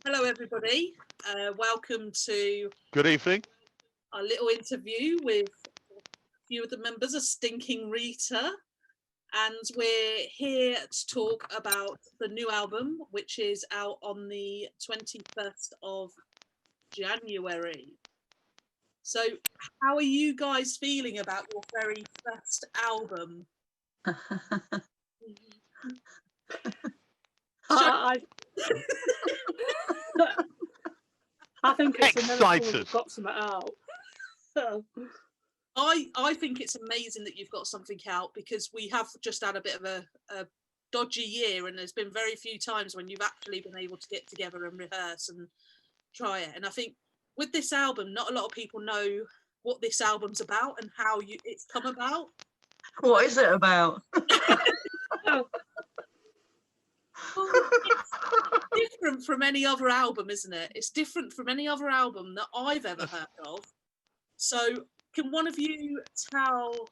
Hello, everybody. Welcome to Good evening. our little interview with a few of the members of Stinking Rita. And we're here to talk about the new album, which is out on the 21st of January. So, how are you guys feeling about your very first album? I think it's a miracle Excited. we've got something out. I think it's amazing that you've got something out, because we have just had a bit of a dodgy year, and there's been very few times when you've actually been able to get together and rehearse and try it. And I think with this album, not a lot of people know what this album's about and how it's come about. What is it about? It's different from any other album, isn't it? It's different from any other album that I've ever heard of. So can one of you tell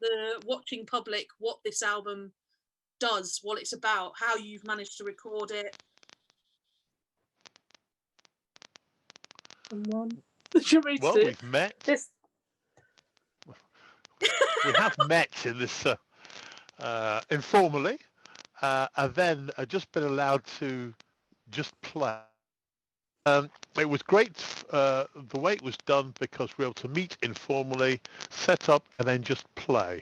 the watching public what this album does, what it's about, how you've managed to record it? Well, We've met. We have met in this informally, and then just been allowed to just play. It was great the way it was done, because we were able to meet informally, set up, and then just play.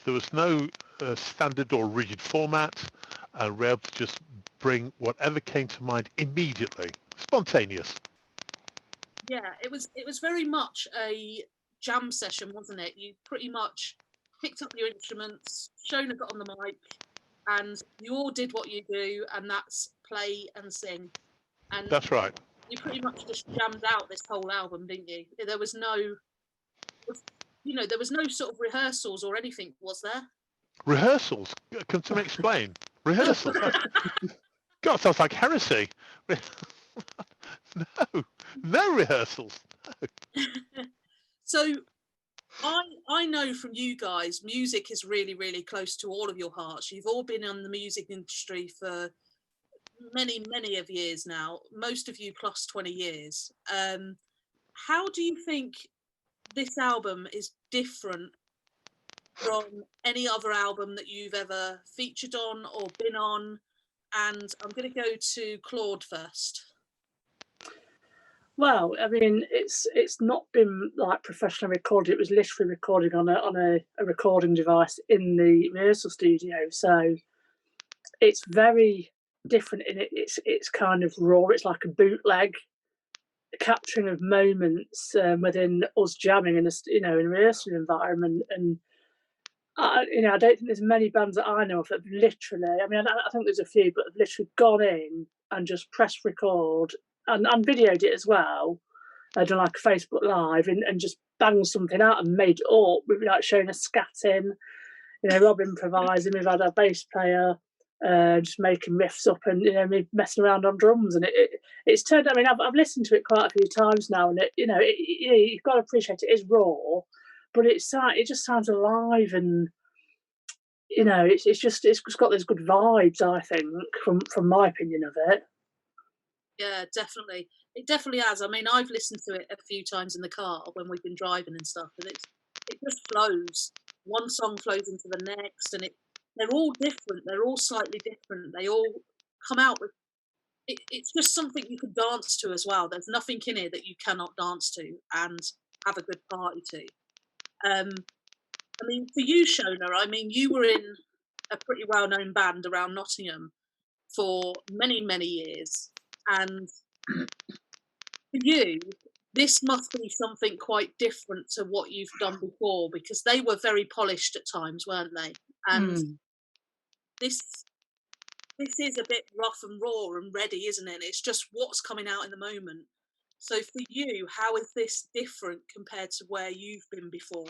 There was no standard or rigid format, and we were able to just bring whatever came to mind immediately. Spontaneous. Yeah, it was very much a jam session, wasn't it? You pretty much picked up your instruments, Shona got on the mic, and you all did what you do, and that's play and sing. And that's right. You pretty much just jammed out this whole album, didn't you? There was no, there was no sort of rehearsals or anything, was there? Rehearsals? Can someone explain? Rehearsals? God, sounds like heresy. No rehearsals. No. So I know from you guys, music is really, really close to all of your hearts. You've all been in the music industry for many, many of years now, most of you plus 20 years. How do you think this album is different from any other album that you've ever featured on or been on? And I'm going to go to Claude first. Well, I mean, it's not been like professionally recorded. It was literally recording on a recording device in the rehearsal studio. So it's very different in it. It's kind of raw. It's like a bootleg capturing of moments within us jamming in a rehearsal environment. And I don't think there's many bands that I know of that have literally. I mean, I think there's a few, but have literally gone in and just pressed record and videoed it as well. Done like a Facebook Live and just banged something out and made it up. We've like showing a scatting, Rob improvising. We've had our bass player just making riffs up and me messing around on drums, and it's turned. I mean, I've listened to it quite a few times now, and you've got to appreciate it is raw, but it just sounds alive, and it's just got those good vibes. I think from my opinion of it. Yeah, definitely. It definitely has. I mean, I've listened to it a few times in the car when we've been driving and stuff, and it just flows. One song flows into the next, and they're all different. They're all slightly different. They all come out with. It's just something you can dance to as well. There's nothing in it that you cannot dance to and have a good party to. I mean, for you, Shona, I mean, you were in a pretty well-known band around Nottingham for many, many years, and for you, this must be something quite different to what you've done before, because they were very polished at times, weren't they? And this is a bit rough and raw and ready, isn't it? It's just what's coming out in the moment. So for you, how is this different compared to where you've been before?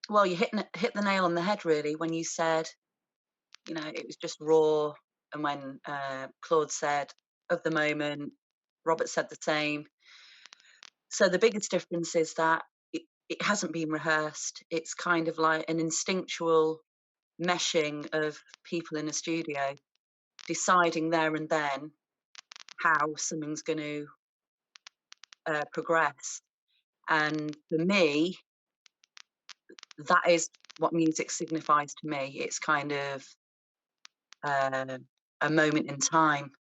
Well, you hit the nail on the head, really, when you said, it was just raw, and when Claude said of the moment, Robert said the same. So the biggest difference is that it hasn't been rehearsed. It's kind of like an instinctual meshing of people in a studio. deciding there and then how something's going to progress. And for me, that is what music signifies to me. It's kind of a moment in time,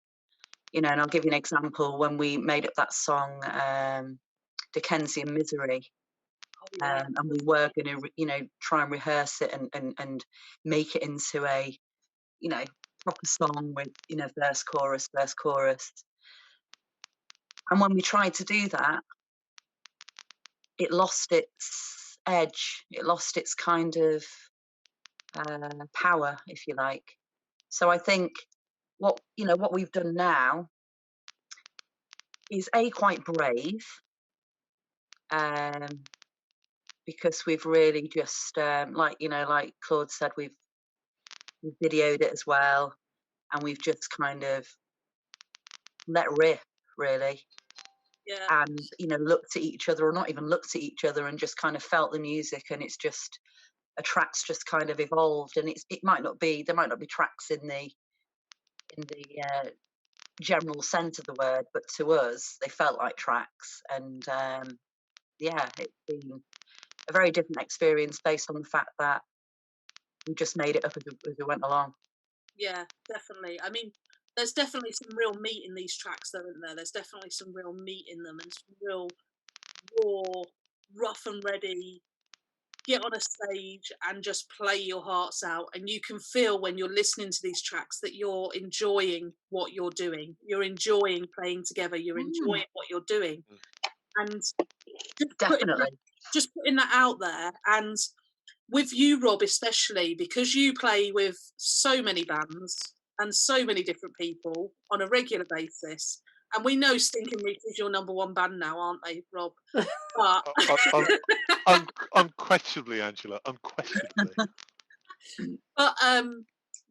you know. And I'll give you an example. When we made up that song, Dickensian Misery, and we were going to, you know, try and rehearse it and make it into a, you know, proper song with, you know, verse, chorus. And when we tried to do that, it lost its edge. It lost its kind of power, if you like. So I think what we've done now is quite brave, because we've really just like Claude said, we've videoed it as well, and we've just kind of let rip, really. Yeah. And, you know, looked at each other, or not even looked at each other, and just kind of felt the music, and it's just a track's just kind of evolved. And there might not be tracks in the general sense of the word, but to us they felt like tracks. And yeah, it's been a very different experience based on the fact that we just made it up as we went along. Yeah, definitely. I mean, there's definitely some real meat in these tracks, though, isn't there? There's definitely some real meat in them, and some real raw, rough and ready. Get on a stage and just play your hearts out, and you can feel when you're listening to these tracks that you're enjoying what you're doing. You're enjoying playing together. You're enjoying what you're doing, and Definitely. just putting that out there. And with you, Rob, especially because you play with so many bands and so many different people on a regular basis. And we know Stinking Rita is your #1 band now, aren't they, Rob? But Unquestionably, Angela, unquestionably. But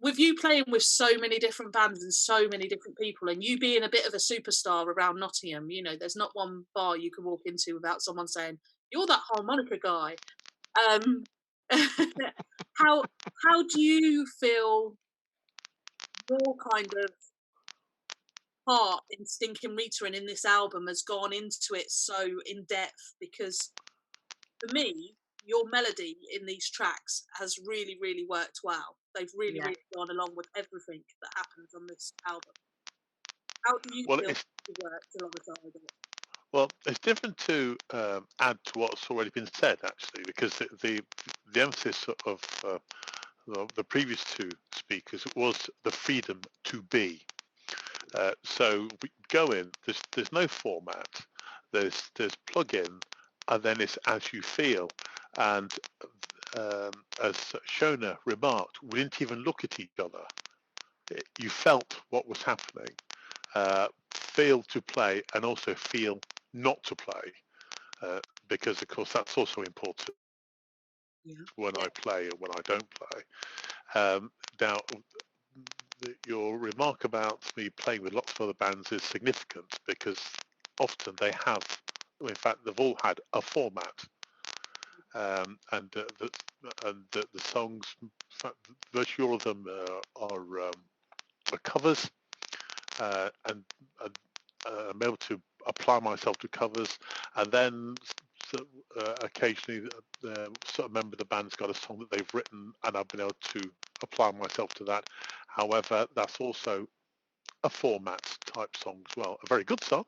with you playing with so many different bands and so many different people, and you being a bit of a superstar around Nottingham, you know, there's not one bar you can walk into without someone saying, "You're that harmonica guy." How do you feel your kind of part in Stinking Rita and in this album has gone into it so in depth? Because for me, your melody in these tracks has really, really worked well. They've really, really gone along with everything that happens on this album. How do you feel it worked alongside it? Well, it's different to add to what's already been said, actually, because the emphasis of the previous two speakers was the freedom to be. So we go in. There's no format. There's plug in, and then it's as you feel. And as Shona remarked, we didn't even look at each other. You felt what was happening. Feel to play, and also feel not to play, because of course that's also important when I play and when I don't play. Now, your remark about me playing with lots of other bands is significant, because often they have, in fact, they've all had a format, and the songs, virtually all of them are covers, and I'm able to apply myself to covers, and then occasionally sort of member of the band's got a song that they've written, and I've been able to apply myself to that. However, that's also a format type song as well, a very good song,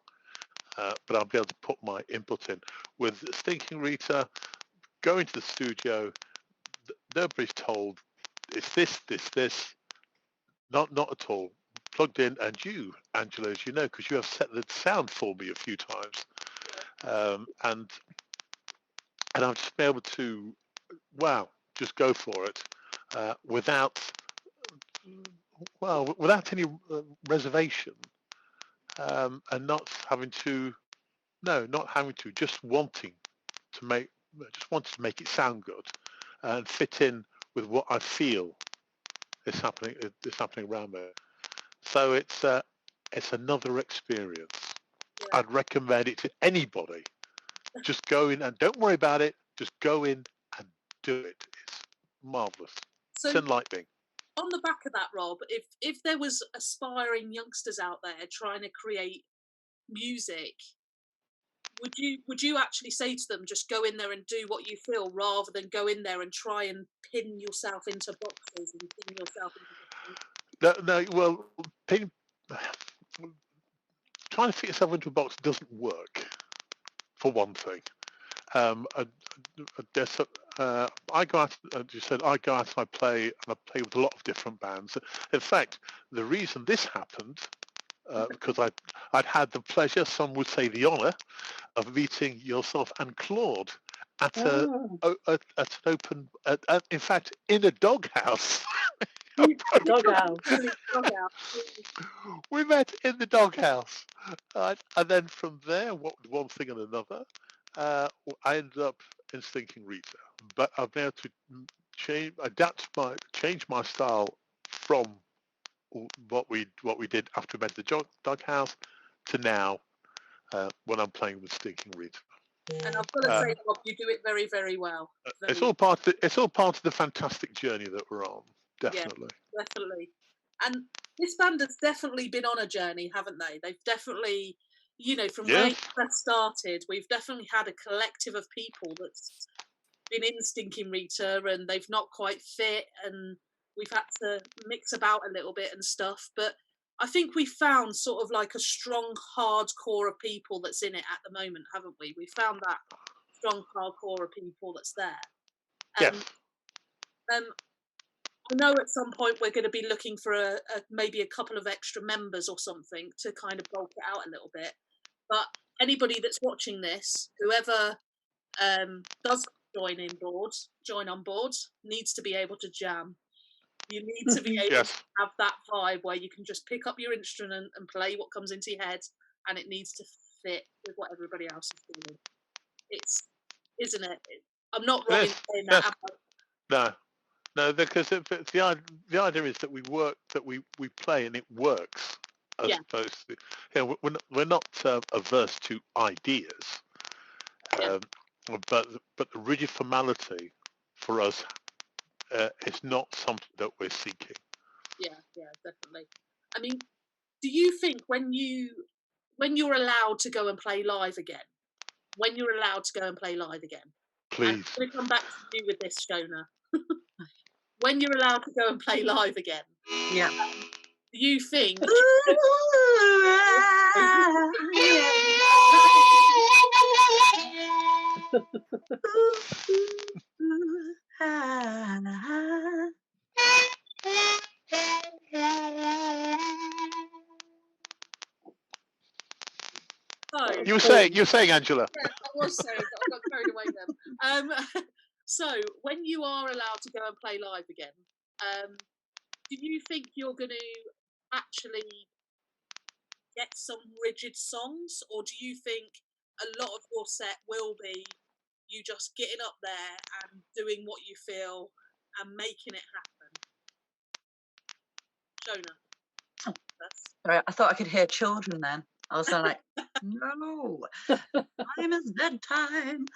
but I'll be able to put my input in. With Stinking Rita, going to the studio, nobody's told it's this, not at all. Plugged in, and you, Angela, as you know, because you have set the sound for me a few times, and I've just been able to, just go for it, without any reservation, and not having to, just wanting to make it sound good and fit in with what I feel is happening around me. So it's another experience. I'd recommend it to anybody. Just go in and don't worry about it. Just go in and do it. It's marvelous. It's enlightening. on the back of that, Rob, if there was aspiring youngsters out there trying to create music, would you actually say to them, just go in there and do what you feel, rather than go in there and try and pin yourself into boxes and pin yourself into No, well, trying to fit yourself into a box doesn't work, for one thing. I go out, as you said, I go out and I play with a lot of different bands. In fact, the reason this happened, because I'd had the pleasure, some would say the honour, of meeting yourself and Claude at an open, in fact, in a doghouse. Doghouse. We met in the doghouse, and then from there, one thing and another, I ended up in Stinking Rita. But I've been able to change my style from what we did after we met the doghouse to now when I'm playing with Stinking Rita. And I've got to say, Rob, you do it very, very well. It's all part of the fantastic journey that we're on. Definitely. Yeah, definitely. And this band has definitely been on a journey, haven't they? They've definitely, from where you first started, we've definitely had a collective of people that's been in Stinking Rita, and they've not quite fit, and we've had to mix about a little bit and stuff. But I think we found sort of like a strong hardcore of people that's in it at the moment, haven't we? We found that strong hardcore of people that's there. Yes. I know at some point we're going to be looking for maybe a couple of extra members or something to kind of bulk it out a little bit. But anybody that's watching this, whoever does join on board, needs to be able to jam. You need to be able to have that vibe where you can just pick up your instrument and play what comes into your head, and it needs to fit with what everybody else is doing. Isn't it? I'm not wrong in saying that. No, because the idea is that we play and it works. As opposed to, we're not averse to ideas, but the rigid formality for us is not something that we're seeking. Yeah, definitely. I mean, do you think when you're allowed to go and play live again, please, I'm going to come back to you with this, Shona. When you're allowed to go and play live again, do you think? You were saying, Angela. Yeah, I was saying, but I got carried away then. So, when you are allowed to go and play live again, do you think you're going to actually get some rigid songs, or do you think a lot of your set will be you just getting up there and doing what you feel and making it happen? Shona. Sorry, I thought I could hear children then. I was like, no, time is bedtime.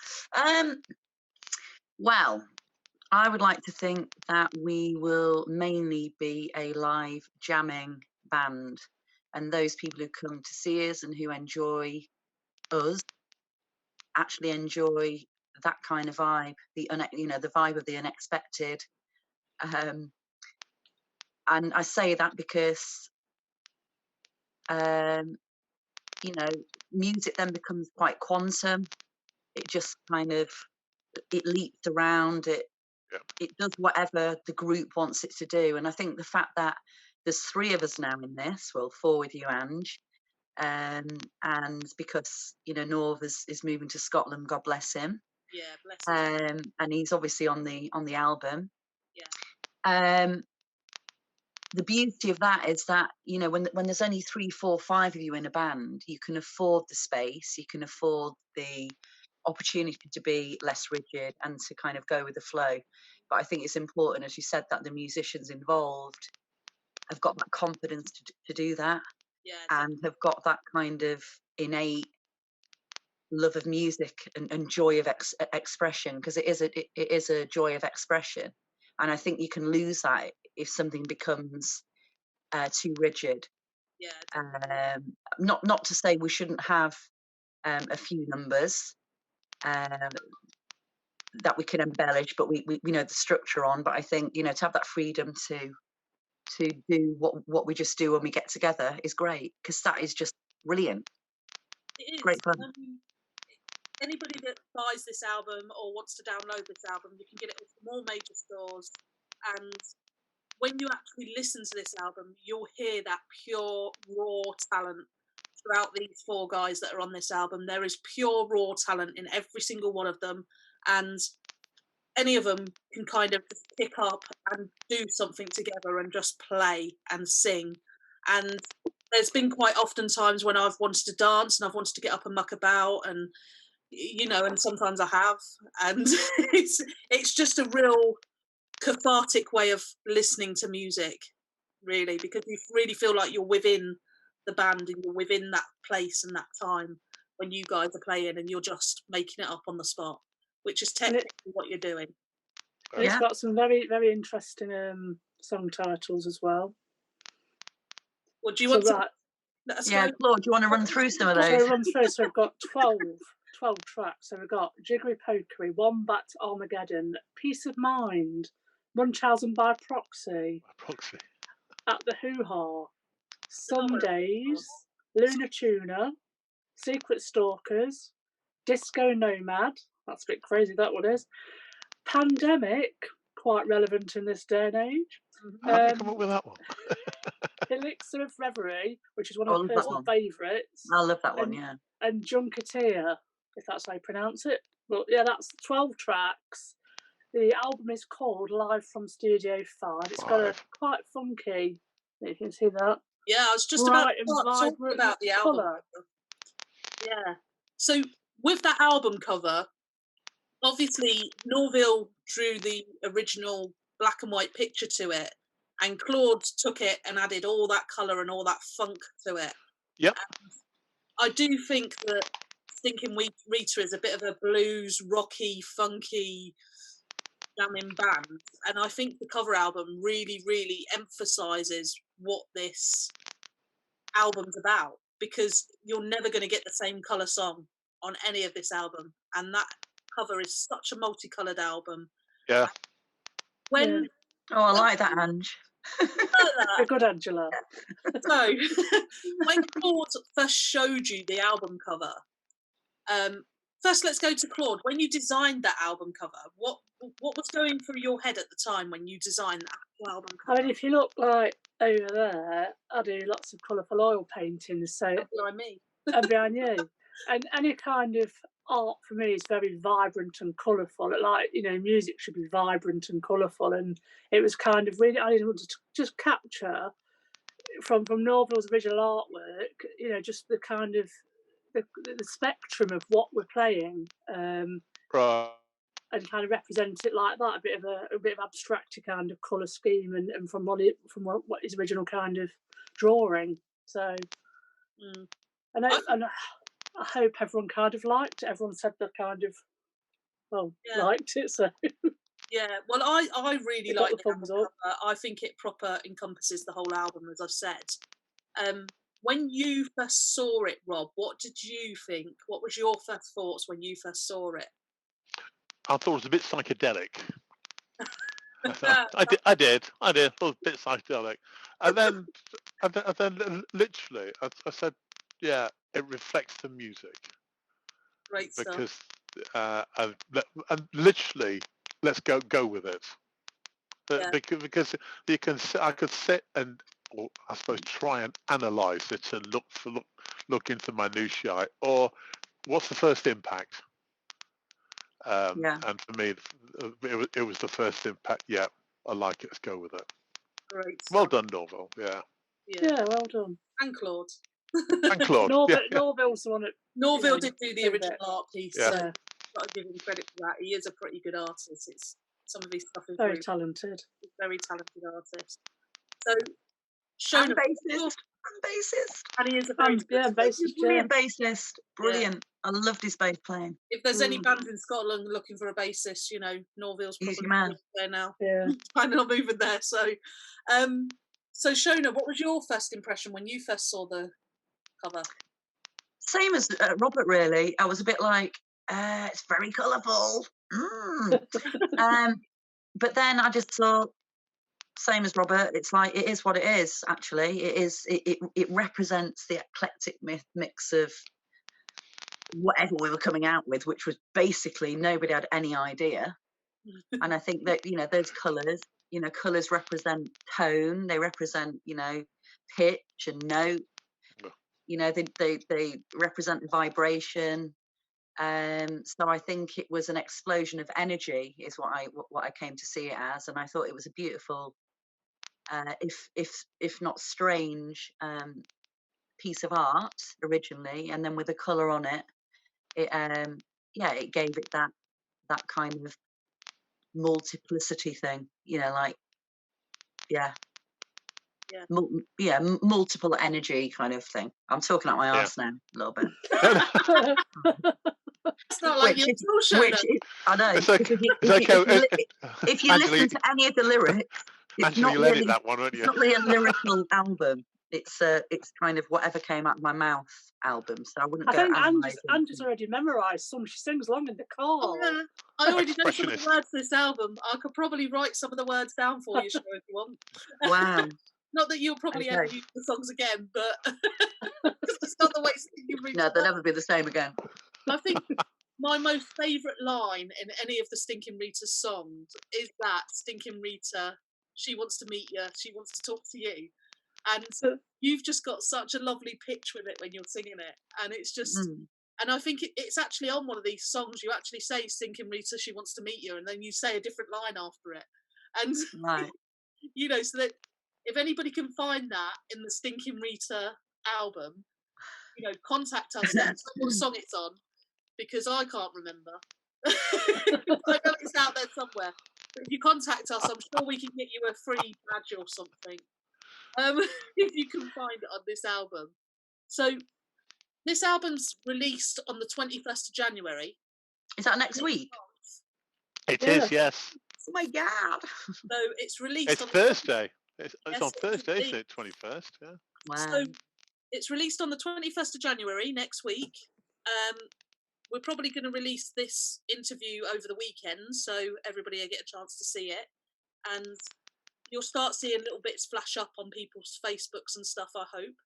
Well, I would like to think that we will mainly be a live jamming band, and those people who come to see us and who enjoy us actually enjoy that kind of vibe, the vibe of the unexpected. And I say that because music then becomes quite quantum. It just kind of leaps around. It does whatever the group wants it to do. And I think the fact that there's 3 of us now in this, well, 4 with you, Ange, and because Norv is moving to Scotland, God bless him. Yeah, bless him. And he's obviously on the album. Yeah. The beauty of that is that when there's only 3, 4, 5 of you in a band, you can afford the space, you can afford the opportunity to be less rigid and to kind of go with the flow. But I think it's important, as you said, that the musicians involved have got that confidence to do that, and have got that kind of innate love of music and joy of expression, because it is a joy of expression. And I think you can lose that if something becomes too rigid. Yeah. Not to say we shouldn't have a few numbers that we can embellish, but we know the structure on. But I think, you know, to have that freedom to do what we just do when we get together is great, because that is just brilliant. It is. Great fun. Anybody that buys this album or wants to download this album, you can get it from all major stores. And when you actually listen to this album, you'll hear that pure, raw talent throughout these 4 guys that are on this album. There is pure, raw talent in every single one of them. And any of them can kind of just pick up and do something together and just play and sing. And there's been quite often times when I've wanted to dance and I've wanted to get up and muck about, and you know, and sometimes I have, and it's just a real cathartic way of listening to music, really, because you really feel like you're within the band and you're within that place and that time when you guys are playing, and you're just making it up on the spot, which is technically what you're doing. And it's got some very, very interesting song titles as well. Well, do you want to let us go? Claude, do you want to run through some of those? So run through. So we've got 12 tracks. So we've got Jiggery Pokery, Wombat Armageddon, Peace of Mind, Munchausen by Proxy, At the Hoo-Ha, Some Days, Lunar Tuna, Secret Stalkers, Disco Nomad, that's a bit crazy that one is, Pandemic, quite relevant in this day and age. How did you come up with that one? Elixir of Reverie, which is one of my personal favourites. I love that one, yeah. And Junketeer, if that's how you pronounce it. But yeah, that's 12 tracks. The album is called Live from Studio 5. It's got a quite funky, you can see that. Yeah, I was just about to talk about the album cover. Yeah. So with that album cover, obviously Norville drew the original black and white picture to it, and Claude took it and added all that colour and all that funk to it. Yep. And I do think that Stinking Rita is a bit of a blues, rocky, funky, jamming band, and I think the cover album really, really emphasises what this album's about, because you're never going to get the same colour song on any of this album, and that cover is such a multicoloured album. Yeah. I like that, Ange. A good Angela. So when Claude first showed you the album cover, first let's go to Claude. When you designed that album cover, what was going through your head at the time when you designed that album cover? I mean, if you look like over there, I do lots of colourful oil paintings, so behind me. And behind you. And any kind of art for me is very vibrant and colourful. Like, you know, music should be vibrant and colourful, and it was kind of really, I didn't want to just capture from Norval's original artwork, you know, just the kind of the spectrum of what we're playing, Right. and kind of represent it like that, a bit of abstract kind of colour scheme, and from what his original kind of drawing. So, and I hope everyone kind of liked it. Everyone said they kind of liked it. So yeah, well, I really like the thumbs up. I think it proper encompasses the whole album, as I've said. When you first saw it, Rob, what did you think? What was your first thoughts when you first saw it? I thought it was a bit psychedelic. I did. I thought it was a bit psychedelic, and then literally, I said, yeah, it reflects the music. Great stuff. Because and literally, let's go with it. Because you can, I could sit and, or I suppose, try and analyse it and look into minutiae, or what's the first impact. And for me, it was the first impact. Yeah, I like it. Let's go with it. Great stuff. Well done, Norval. Yeah, well done. And Claude. And Claude. Norville's the one that... Norville did do the original art piece, yeah. so got to give him credit for that. He is a pretty good artist. Some of his stuff is very talented. Very talented artist. So, SHONA bassist. And he is a very bassist. Brilliant bassist. Brilliant. Yeah. I loved his bass playing. If there's any bands in Scotland looking for a bassist, you know, Norval's He's probably your man. there now. Yeah. Planning on moving there. So, so Shona, what was your first impression when you first saw the cover? Same as Robert, really. I was a bit like, it's very colourful. But then I just thought, same as Robert, it's like, it is what it is, actually. It represents the eclectic mix of whatever we were coming out with, which was basically nobody had any idea. And I think that, you know, those colours, you know, colours represent tone, they represent, you know, pitch and note. You know, they represent vibration. So I think it was an explosion of energy, is what I came to see it as, and I thought it was a beautiful, if not strange, piece of art originally, and then with the colour on it, it gave it that kind of multiplicity thing, you know, like multiple energy kind of thing. I'm talking out my arse now a little bit. It's not like you're I know. It's okay. If you listen to any of the lyrics, it's Angela, not you'll really, edit that one, won't you? it's not really a lyrical album. It's kind of whatever came out of my mouth album. So I wouldn't. I think Angie's already memorised some. She sings along in the car. Oh, yeah. I already know some of the words to this album. I could probably write some of the words down for you, Shona, if you want. Wow. Not that you'll probably ever use the songs again, but it's not the way you read. No, they'll never be the same again. I think my most favourite line in any of the Stinking Rita songs is that Stinking Rita, she wants to meet you, she wants to talk to you. And you've just got such a lovely pitch with it when you're singing it. And it's just, and I think it's actually on one of these songs, you actually say Stinking Rita, she wants to meet you, and then you say a different line after it. And, you know, so that if anybody can find that in the Stinking Rita album, you know, contact us and tell what song it's on, because I can't remember. I know it's out there somewhere. But if you contact us, I'm sure we can get you a free badge or something. If you can find it on this album. So this album's released on the 21st of January. Is that next week? It is, yes. Oh my God. So it's released It's Thursday. It's on Thursday, isn't it? 21st, yeah. Wow. So it's released on the 21st of January next week. We're probably going to release this interview over the weekend, so everybody will get a chance to see it. And you'll start seeing little bits flash up on people's Facebooks and stuff, I hope.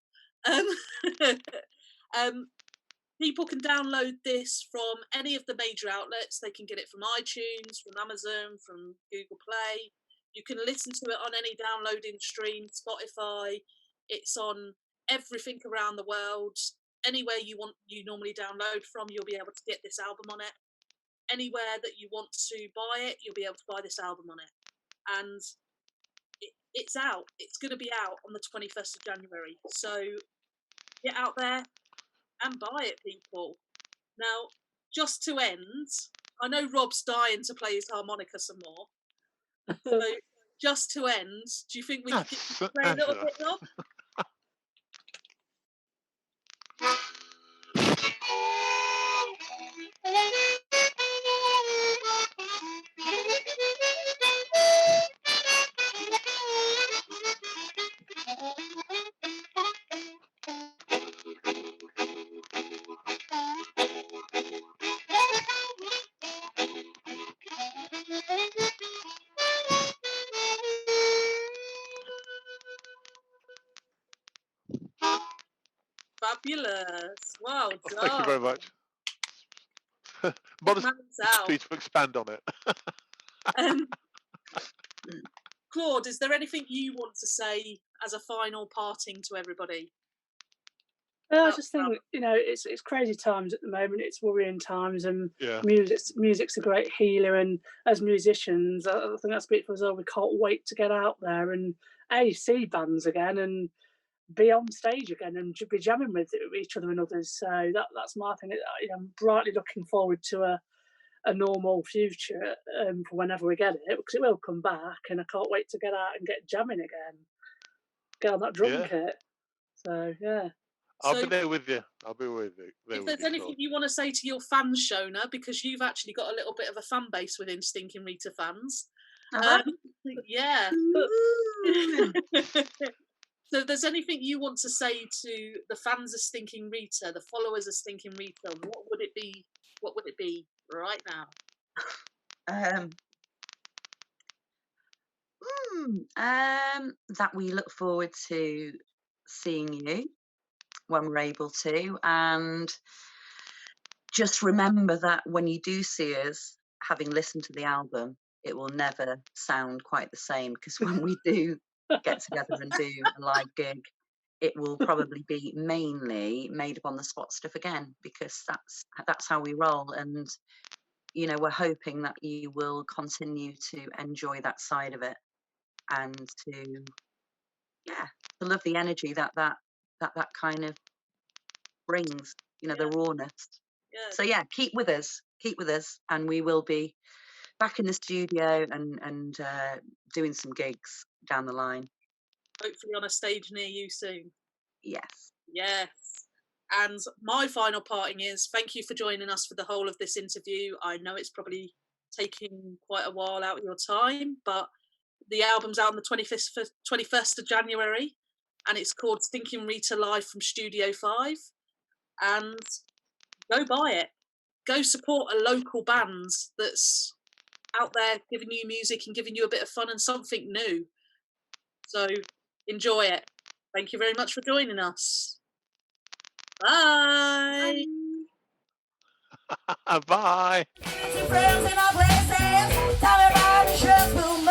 People can download this from any of the major outlets. They can get it from iTunes, from Amazon, from Google Play. You can listen to it on any downloading stream, Spotify. It's on everything around the world. Anywhere you normally download from, you'll be able to get this album on it. Anywhere that you want to buy it, you'll be able to buy this album on it. And it's out. It's going to be out on the 21st of January. So get out there and buy it, people. Now, just to end, I know Rob's dying to play his harmonica some more. So just to end, do you think we could play a little bit, Rob? Fabulous. Well done. Thank you very much. Modest please to expand on it. Claude, is there anything you want to say as a final parting to everybody? I just think, you know, it's crazy times at the moment. It's worrying times, and music's a great healer. And as musicians, I think that's beautiful as well. We can't wait to get out there and see bands again and be on stage again and be jamming with each other and others. So that's my thing. You know, I'm brightly looking forward to a normal future for whenever we get it, because it will come back, and I can't wait to get out and get jamming again, get on that drum kit. So yeah. I'll So be there with you. I'll be with you. if there's anything you want to say to your fans, Shona, because you've actually got a little bit of a fan base within Stinking Rita fans. Yeah. So if there's anything you want to say to the fans of Stinking Rita, the followers of Stinking Rita, what would it be? What would it be right now? That we look forward to seeing you when we're able to, and just remember that when you do see us, having listened to the album, it will never sound quite the same, because when we do get together and do a live gig, it will probably be mainly made up on the spot stuff again, because that's how we roll. And you know, we're hoping that you will continue to enjoy that side of it, and to love the energy that kind of brings, you know, the rawness. So keep with us, and we will be back in the studio and doing some gigs down the line. Hopefully on a stage near you soon. Yes. And my final parting is thank you for joining us for the whole of this interview. I know it's probably taking quite a while out of your time, but the album's out on the 21st of January, and it's called Stinking Rita Live from Studio 5. And go buy it. Go support a local band that's out there giving you music and giving you a bit of fun and something new. So enjoy it. Thank you very much for joining us. Bye. Bye. Friends in our places, tell me about the